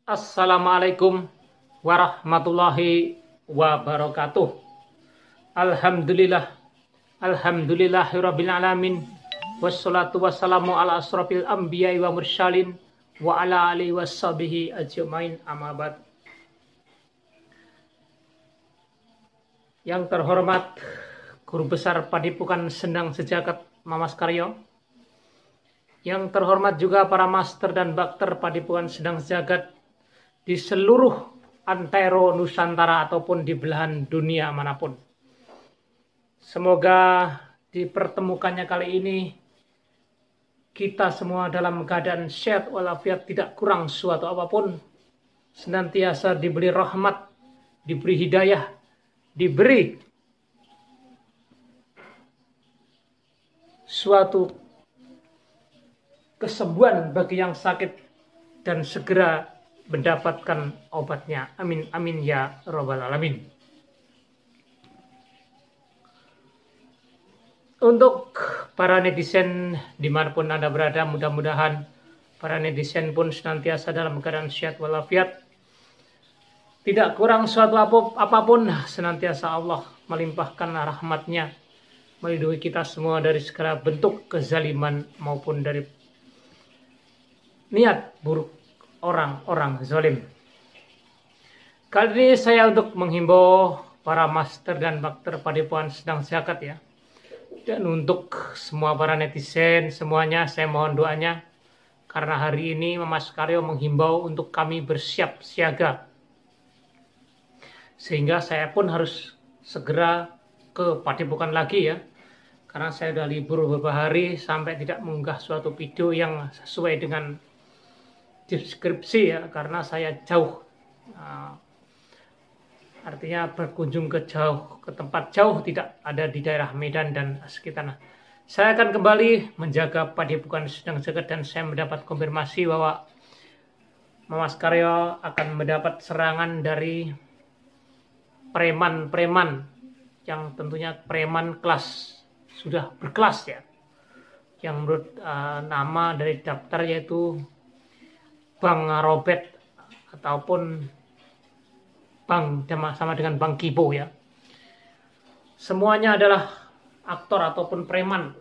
Assalamualaikum warahmatullahi wabarakatuh. Alhamdulillah, alhamdulillahirabbil alamin. Wassalatu wassalamu ala asrofil anbiya'i wa mursalin wa ala alihi washabihi ajmain, amma ba'd. Yang terhormat Guru Besar Padepokan Sendang Sejagat Mamas Karyo, yang terhormat juga para master dan bakter Padepokan Sendang Sejagat di seluruh antero Nusantara ataupun di belahan dunia manapun. Semoga dipertemukannya kali ini kita semua dalam keadaan sehat walafiat, tidak kurang suatu apapun, senantiasa diberi rahmat, diberi hidayah, diberi suatu kesembuhan bagi yang sakit dan segera mendapatkan obatnya. Amin amin ya robbal alamin. Untuk para netizen dimanapun Anda berada, mudah-mudahan para netizen pun senantiasa dalam keadaan sehat walafiat, tidak kurang suatu apapun, senantiasa Allah melimpahkan rahmatnya melindungi kita semua dari segala bentuk kezaliman maupun dari niat buruk orang-orang zalim. Kali ini saya untuk menghimbau para master dan bakter Padepokan Sendang Sejagat ya. Dan untuk semua para netizen semuanya, saya mohon doanya, karena hari ini Mamas Karyo menghimbau untuk kami bersiap siaga. Sehingga saya pun harus segera ke Padepokan lagi ya. Karena saya sudah libur beberapa hari sampai tidak mengunggah suatu video yang sesuai dengan deskripsi ya, karena saya jauh, artinya berkunjung ke tempat jauh, tidak ada di daerah Medan dan sekitarnya. Saya akan kembali menjaga Padepokan Sendang Sejagat dan saya mendapat konfirmasi bahwa Mamas Karyo akan mendapat serangan dari preman-preman yang tentunya preman kelas, sudah berkelas ya, yang menurut nama dari daftar yaitu Bang Robert ataupun Bang sama dengan Bang Kibo ya. Semuanya adalah aktor ataupun preman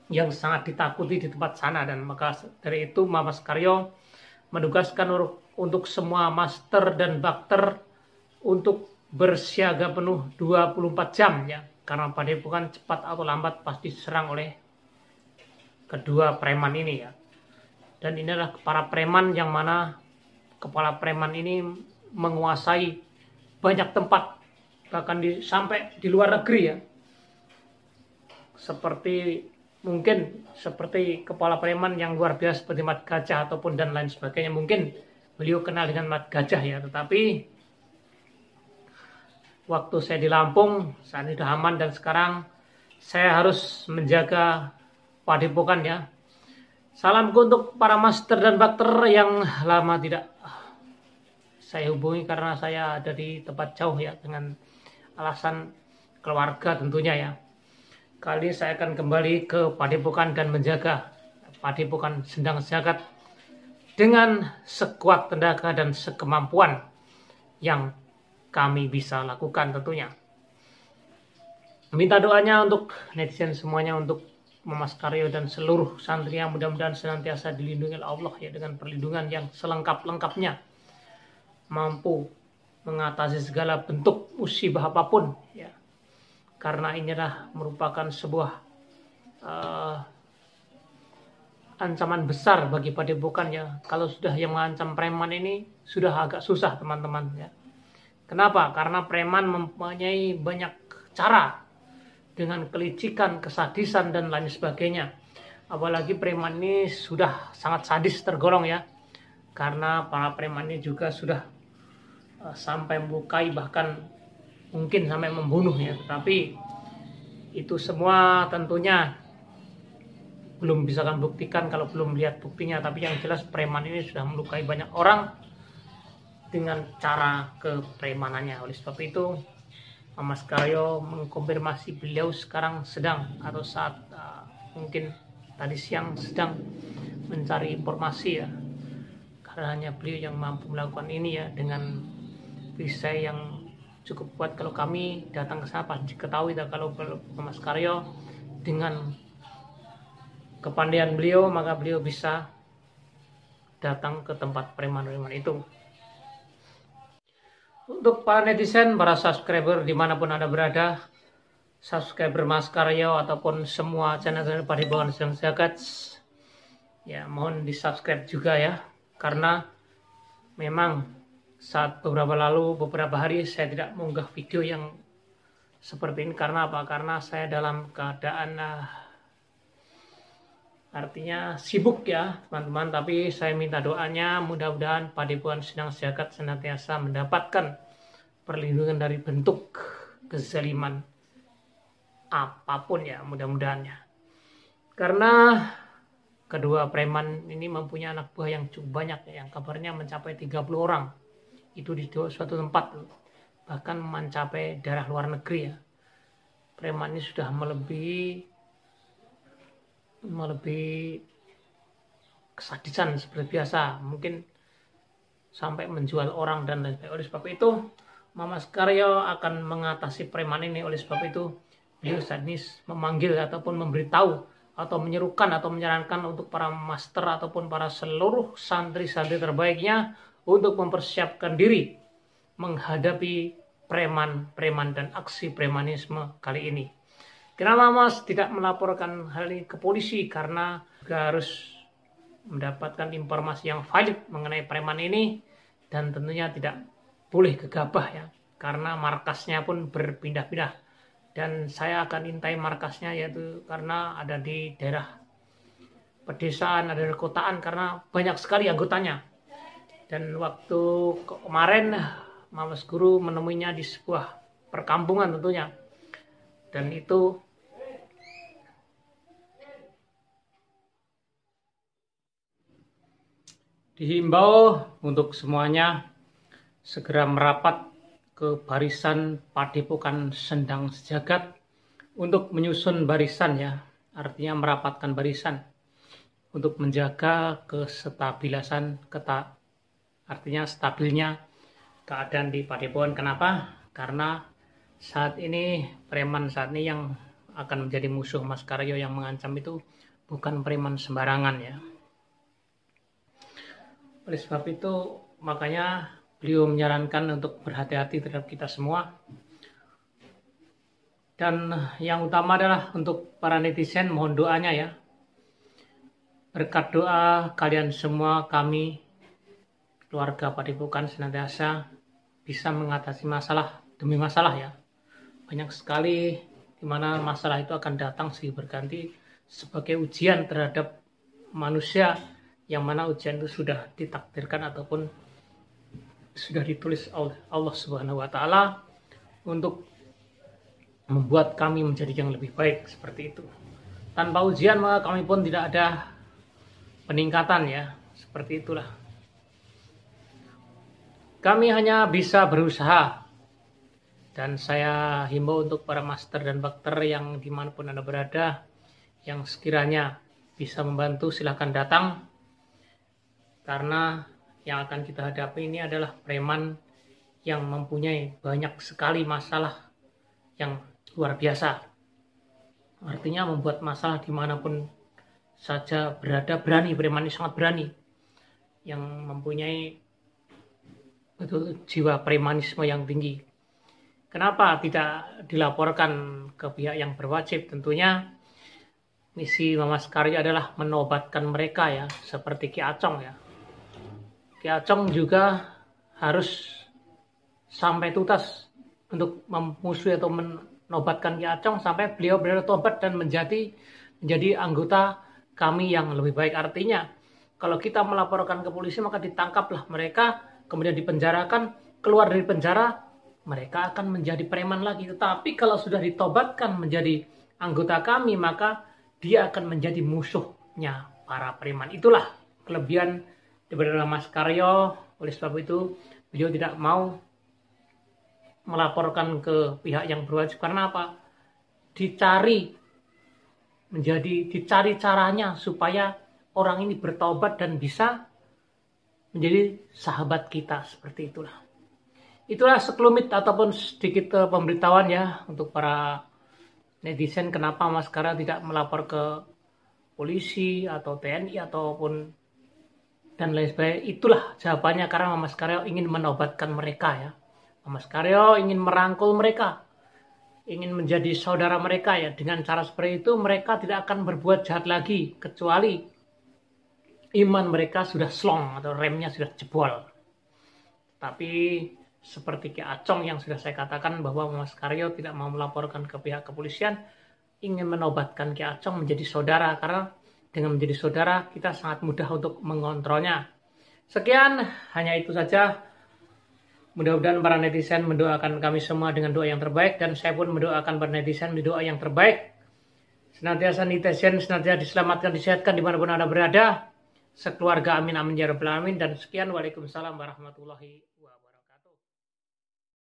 yang sangat ditakuti di tempat sana, dan maka dari itu Mamas Karyo menugaskan untuk semua master dan bakter untuk bersiaga penuh 24 jam ya, karena Padepokan cepat atau lambat pasti diserang oleh kedua preman ini ya. Dan ini adalah para preman yang mana kepala preman ini menguasai banyak tempat, bahkan sampai di luar negeri ya. Mungkin seperti kepala preman yang luar biasa seperti Mat Gajah ataupun dan lain sebagainya. Mungkin beliau kenal dengan Mat Gajah ya, tetapi waktu saya di Lampung saat ini sudah aman, dan sekarang saya harus menjaga Padepokan ya. Salamku untuk para master dan bakter yang lama tidak saya hubungi karena saya ada di tempat jauh ya, dengan alasan keluarga tentunya ya. Kali ini saya akan kembali ke Padepokan dan menjaga Padepokan Sendang Sejagat dengan sekuat tenaga dan sekemampuan yang kami bisa lakukan tentunya. Minta doanya untuk netizen semuanya, untuk Mamas Karyo dan seluruh santri yang mudah-mudahan senantiasa dilindungi oleh Allah ya, dengan perlindungan yang selengkap-lengkapnya, mampu mengatasi segala bentuk musibah apapun ya, karena inilah merupakan sebuah ancaman besar bagi Padepokan ya. Kalau sudah yang mengancam preman ini sudah agak susah teman-teman ya. Kenapa? Karena preman mempunyai banyak cara, dengan kelicikan, kesadisan dan lain sebagainya. Apalagi preman ini sudah sangat sadis tergolong ya, karena para preman ini juga sudah sampai melukai, bahkan mungkin sampai membunuh ya. Tetapi itu semua tentunya belum bisa kami buktikan kalau belum lihat buktinya. Tapi yang jelas preman ini sudah melukai banyak orang dengan cara kepremanannya. Oleh sebab itu Mamas Karyo mengkonfirmasi beliau sekarang sedang atau saat mungkin tadi siang sedang mencari informasi ya, karena hanya beliau yang mampu melakukan ini ya, dengan perisai yang cukup kuat. Kalau kami datang ke sana pasti ketahui kalau Mas Karyo dengan kepandaian beliau, maka beliau bisa datang ke tempat preman-preman itu. Untuk para netizen, para subscriber dimanapun Anda berada, subscriber Mas Karyo ataupun semua channel-channel Padepokan Sedang Jagat, ya mohon di subscribe juga ya, karena memang saat beberapa hari saya tidak mengunggah video yang seperti ini. Karena apa? Karena saya dalam keadaan artinya sibuk ya teman-teman, tapi saya minta doanya mudah-mudahan Padepokan Sedang Jagat senantiasa mendapatkan perlindungan dari bentuk kezaliman apapun ya, mudah-mudahan ya. Karena kedua preman ini mempunyai anak buah yang cukup banyak ya, yang kabarnya mencapai 30 orang. Itu di suatu tempat, bahkan mencapai daerah luar negeri ya. Preman ini sudah melebihi kesadisan seperti biasa, mungkin sampai menjual orang dan lain sebagainya. Oleh sebab itu Mas Karyo akan mengatasi preman ini. Oleh sebab itu beliau saat ini memanggil ataupun memberitahu atau menyerukan atau menyarankan untuk para master ataupun para seluruh santri-santri terbaiknya untuk mempersiapkan diri menghadapi preman-preman dan aksi premanisme kali ini. Kenapa Mas tidak melaporkan hal ini ke polisi? Karena juga harus mendapatkan informasi yang valid mengenai preman ini, dan tentunya tidak boleh gegabah ya, karena markasnya pun berpindah-pindah. Dan saya akan intai markasnya, yaitu karena ada di daerah pedesaan, ada di kotaan, karena banyak sekali anggotanya. Dan waktu kemarin Mas Guru menemuinya di sebuah perkampungan tentunya, dan itu dihimbau untuk semuanya segera merapat ke barisan Padepokan Sedang Jagat untuk menyusun barisan ya, artinya merapatkan barisan untuk menjaga kestabilasan, artinya stabilnya keadaan di Padepokan. Kenapa? Karena saat ini preman saat ini yang akan menjadi musuh Mas Karyo yang mengancam itu bukan preman sembarangan ya. Oleh sebab itu makanya beliau menyarankan untuk berhati-hati terhadap kita semua. Dan yang utama adalah untuk para netizen, mohon doanya ya. Berkat doa kalian semua, kami keluarga Padepokan senantiasa bisa mengatasi masalah demi masalah ya. Banyak sekali di mana masalah itu akan datang silih berganti sebagai ujian terhadap manusia, yang mana ujian itu sudah ditakdirkan ataupun sudah ditulis oleh Allah Subhanahu wa Ta'ala untuk membuat kami menjadi yang lebih baik, seperti itu. Tanpa ujian maka kami pun tidak ada peningkatan ya, seperti itulah. Kami hanya bisa berusaha, dan saya himbau untuk para master dan bakter yang dimanapun Anda berada, yang sekiranya bisa membantu silahkan datang. Karena yang akan kita hadapi ini adalah preman yang mempunyai banyak sekali masalah yang luar biasa. Artinya membuat masalah dimanapun saja berada, berani. Preman ini sangat berani, yang mempunyai betul jiwa premanisme yang tinggi. Kenapa tidak dilaporkan ke pihak yang berwajib? Tentunya misi Mas Karyo adalah menobatkan mereka ya, seperti Ki Acong ya. Ki Acong juga harus sampai tuntas untuk memusuhi atau menobatkan Ki Acong sampai beliau benar tobat dan menjadi anggota kami yang lebih baik. Artinya kalau kita melaporkan ke polisi maka ditangkaplah mereka, kemudian dipenjarakan, keluar dari penjara mereka akan menjadi preman lagi. Tetapi kalau sudah ditobatkan menjadi anggota kami, maka dia akan menjadi musuhnya para preman. Itulah kelebihan daripada Mas Karyo. Oleh sebab itu beliau tidak mau melaporkan ke pihak yang berwajib. Karena apa? Dicari caranya supaya orang ini bertobat dan bisa menjadi sahabat kita, seperti itulah. Itulah sekelumit ataupun sedikit pemberitahuan ya untuk para netizen kenapa Mas Karyo tidak melapor ke polisi atau TNI ataupun dan lain sebagainya. Itulah jawabannya, karena Mas Karyo ingin menobatkan mereka ya. Mas Karyo ingin merangkul mereka, ingin menjadi saudara mereka ya. Dengan cara seperti itu mereka tidak akan berbuat jahat lagi kecuali iman mereka sudah slong atau remnya sudah jebol. Tapi seperti Ki Acong yang sudah saya katakan bahwa Mas Karyo tidak mau melaporkan ke pihak kepolisian, ingin menobatkan Ki Acong menjadi saudara, karena dengan menjadi saudara kita sangat mudah untuk mengontrolnya. Sekian, hanya itu saja. Mudah-mudahan para netizen mendoakan kami semua dengan doa yang terbaik, dan saya pun mendoakan para netizen di doa yang terbaik. Senantiasa netizen senantiasa diselamatkan, disehatkan dimanapun Anda berada. Sekeluarga amin amin ya rabbal alamin. Dan sekian, waalaikumsalam warahmatullahi wabarakatuh.